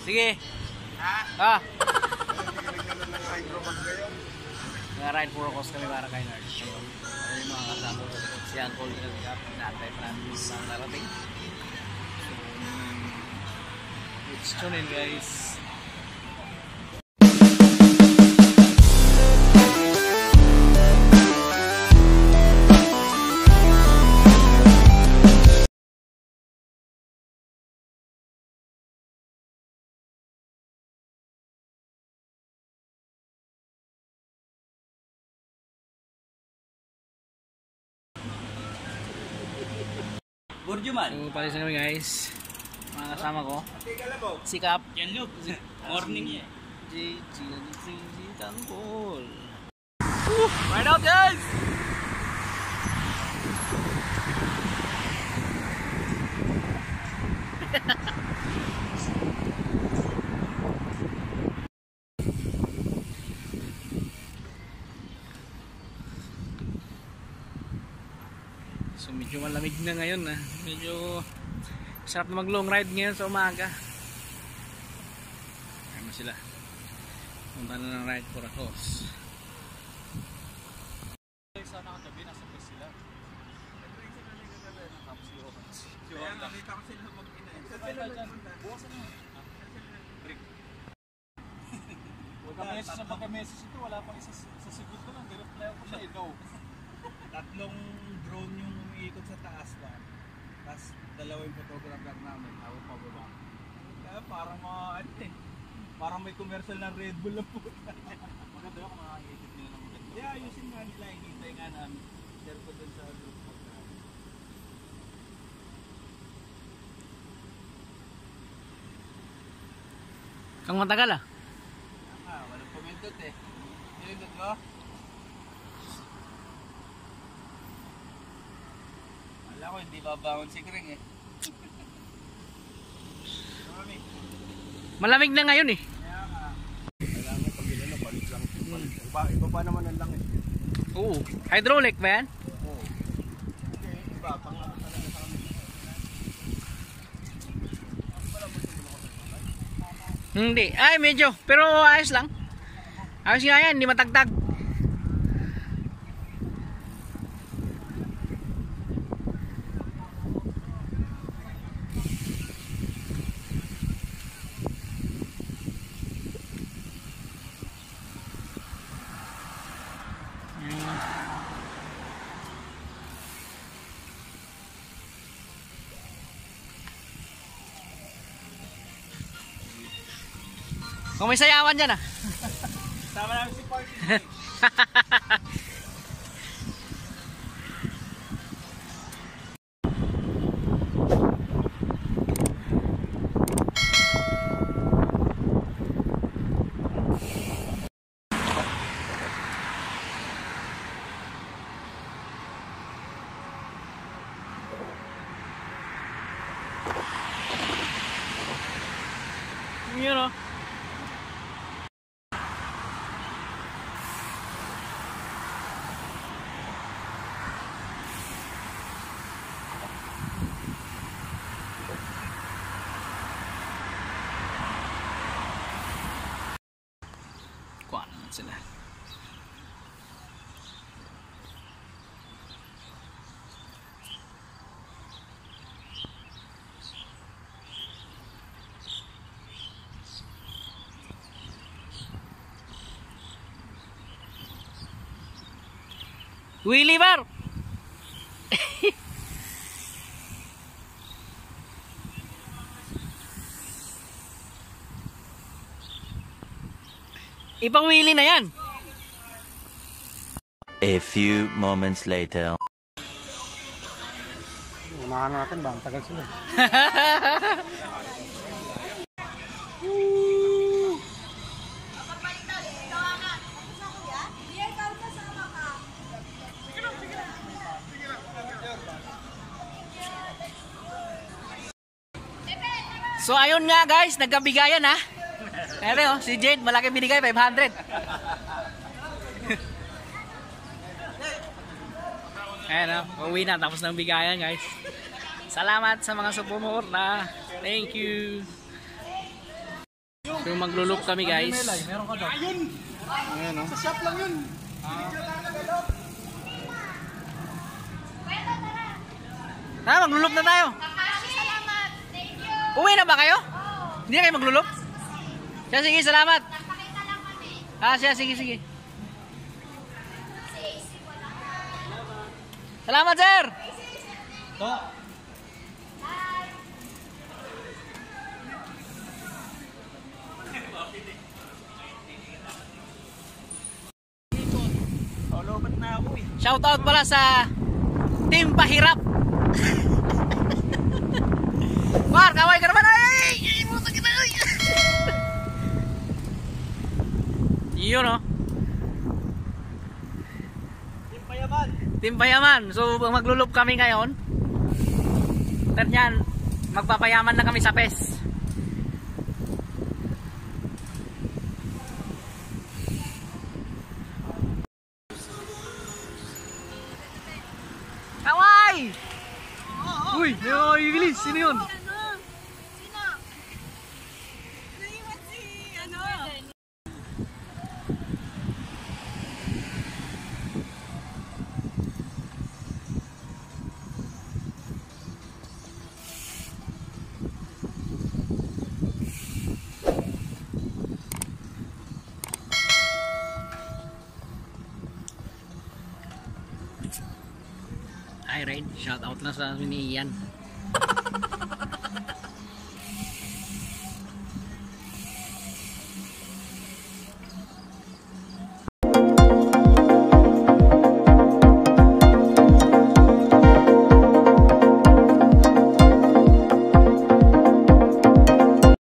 Sige. Ha? Nag-ride for course kami para kay Nard. So, yung mga kasama ko si Uncle Natay Francis ang narating. So, let's tune in guys. Burjuman. So, palis na kami guys. Mga kasama ko. Sikap. Yan look. Morning eh. JG Tanggol. Right out guys! So medyo malamig na ngayon na. Medyo sarap na mag long ride ngayon sa umaga. Ayan na sila. Punta na ng ride for a cause. Sana katabi, nasa press sila. Tapos kaya nakita ko sila mag-ina. Buwasan mo. Break. Pagka-message sa pagka-message ito, wala pang isa sa segundo lang. Direply ako siya, no. Tatlong drone yung umiikot sa taas ba. Tapos dalawa yung photographer namin, ako pababa. Kaya parang mga ano eh. Parang may commercial ng Red Bull lang po. Maganda yung makaka-edit nila ng maganda. Yeah, ayusin nga nila, hinintay nga namin. Share ko dun sa group mag namin. Kang matagal ah. Walang pumindot eh. Pinindot mo? Wala ko, hindi babangon si Kring eh. Malamig na ngayon eh. Kailangan pag ginano, balik lang. Iba pa naman ang langit. Oo. Hydraulic ba yan? Oo. Okay, iba. Pangalan talaga sa kami. Hindi. Ay medyo. Pero ayos lang. Ayos nga yan. Hindi matagtag. Kung may sayawan dyan ah. Sama namin si Party. You know. Kuha naman sila. Willy Bar. Ibang Willy na yan. A few moments later. Unahan natin ba? Ang tagal sila. So ayun nga guys, nagkabigayan ha. Ayan si Jade, malaki binigay, 500. Ayan uwi na, tapos ng bigayan guys. Salamat sa mga sumuporta. Thank you. So magluloop kami guys. Meron ka daw. Ayun! Ayun, no? Sa shop lang yun. Magluloop na tayo. Salamat. Thank you. Uwi na ba kayo? Hindi na kayo magluloop? Siya, sige, salamat. Nagpakita lang kami. Siya, sige, sige. Salamat, sir. To. Lobat na ako eh. Shout out pala sa Team Pahirap. Mar, kaway ka naman. Ay! Puta kita. Yun, no? Team Payaman. Team Payaman. So magluloop kami ngayon. At yan, magpapayaman na kami sa PES. Kaway! Uy, may mga English. Sino yun? Sino? Naiwan si ano? Hi, Rain. Shout out na sa ni Ian.